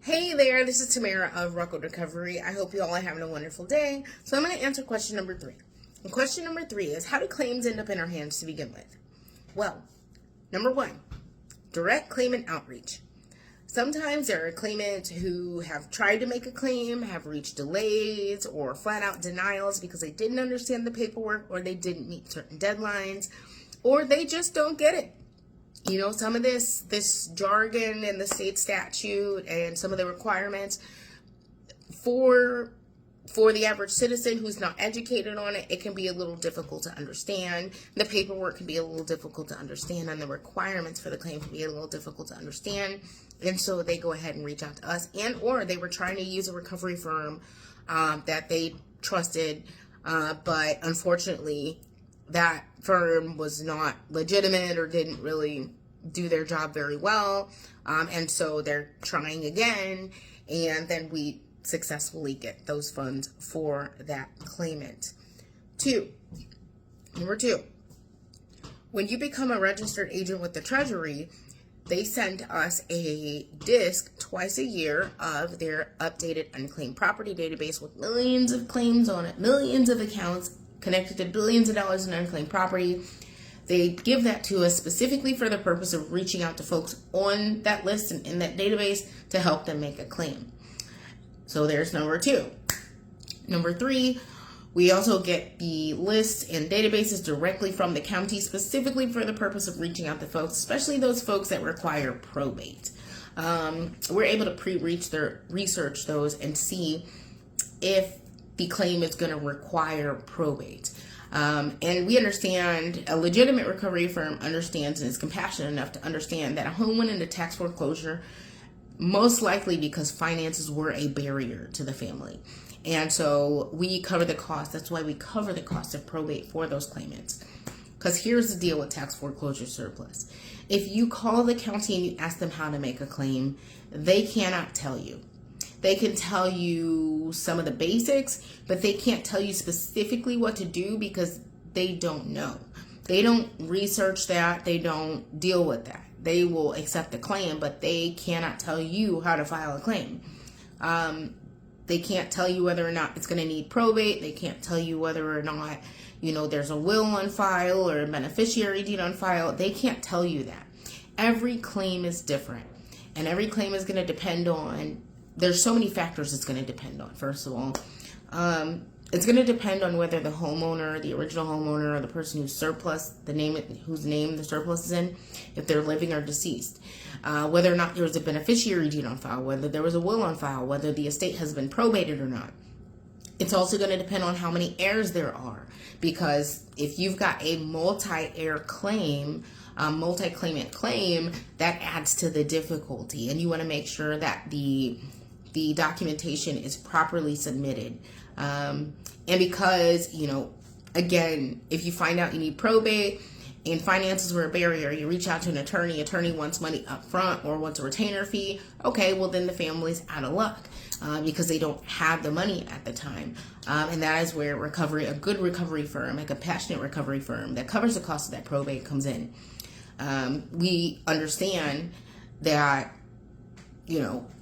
Hey there, this is Tamara of RuckWood Recovery. I hope you all are having a wonderful day. So I'm going to answer question number 3. And question number 3 is, how do claims end up in our hands to begin with? Well, number 1, direct claimant outreach. Sometimes there are claimants who have tried to make a claim, have reached delays or flat out denials because they didn't understand the paperwork or they didn't meet certain deadlines or they just don't get it. You know, some of this jargon in the state statute and some of the requirements for the average citizen who's not educated on it, it can be a little difficult to understand. The paperwork can be a little difficult to understand, and the requirements for the claim can be a little difficult to understand. And so they go ahead and reach out to us, and or they were trying to use a recovery firm that they trusted, but unfortunately that firm was not legitimate or didn't really do their job very well, and so they're trying again, and then we successfully get those funds for that claimant. Number 2, when you become a registered agent with the Treasury, they send us a disc twice a year of their updated unclaimed property database with millions of claims on it, millions of accounts connected to billions of dollars in unclaimed property. They give that to us specifically for the purpose of reaching out to folks on that list and in that database to help them make a claim. So there's number 2. Number 3, we also get the lists and databases directly from the county specifically for the purpose of reaching out to folks, especially those folks that require probate. We're able to research those and see if the claim is going to require probate. And we understand, a legitimate recovery firm understands and is compassionate enough to understand that a home went into tax foreclosure most likely because finances were a barrier to the family. And so we cover the cost. That's why we cover the cost of probate for those claimants. Because here's the deal with tax foreclosure surplus. If you call the county and you ask them how to make a claim, they cannot tell you. They can tell you some of the basics, but they can't tell you specifically what to do because they don't know. They don't research that. They don't deal with that. They will accept the claim, but they cannot tell you how to file a claim. They can't tell you whether or not it's going to need probate. They can't tell you whether or not, there's a will on file or a beneficiary deed on file. They can't tell you that. Every claim is different, and every claim is going to depend on, there's so many factors it's going to depend on. First of all, it's going to depend on whether the homeowner, the original homeowner, or the person whose whose name the surplus is in, if they're living or deceased, whether or not there was a beneficiary deed on file, whether there was a will on file, whether the estate has been probated or not. It's also going to depend on how many heirs there are, because if you've got a multi-heir claim, multi-claimant claim, that adds to the difficulty, and you want to make sure that the documentation is properly submitted. And because, again, if you find out you need probate and finances were a barrier, you reach out to an attorney wants money up front or wants a retainer fee, okay, well then the family's out of luck because they don't have the money at the time. And that is where a good recovery firm, a compassionate recovery firm that covers the cost of that probate comes in. We understand that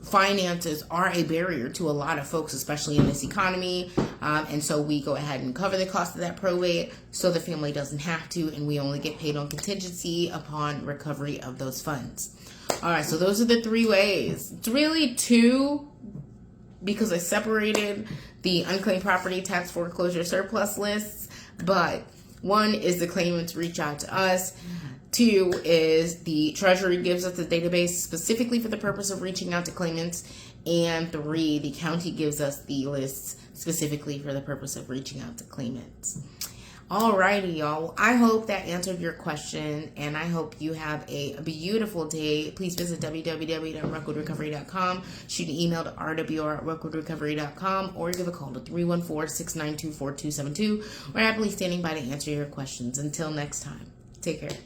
finances are a barrier to a lot of folks, especially in this economy. And so we go ahead and cover the cost of that probate so the family doesn't have to, and we only get paid on contingency upon recovery of those funds. All right, so those are the 3 ways. It's really 2 because I separated the unclaimed property tax foreclosure surplus lists, but 1 is the claimants reach out to us. 2 is the Treasury gives us a database specifically for the purpose of reaching out to claimants. And 3, the county gives us the lists specifically for the purpose of reaching out to claimants. Alrighty, y'all. I hope that answered your question, and I hope you have a beautiful day. Please visit www.ruckwoodrecovery.com. Shoot an email to rwr@ruckwoodrecovery.com, or give a call to 314-692-4272. We're happily standing by to answer your questions. Until next time, take care.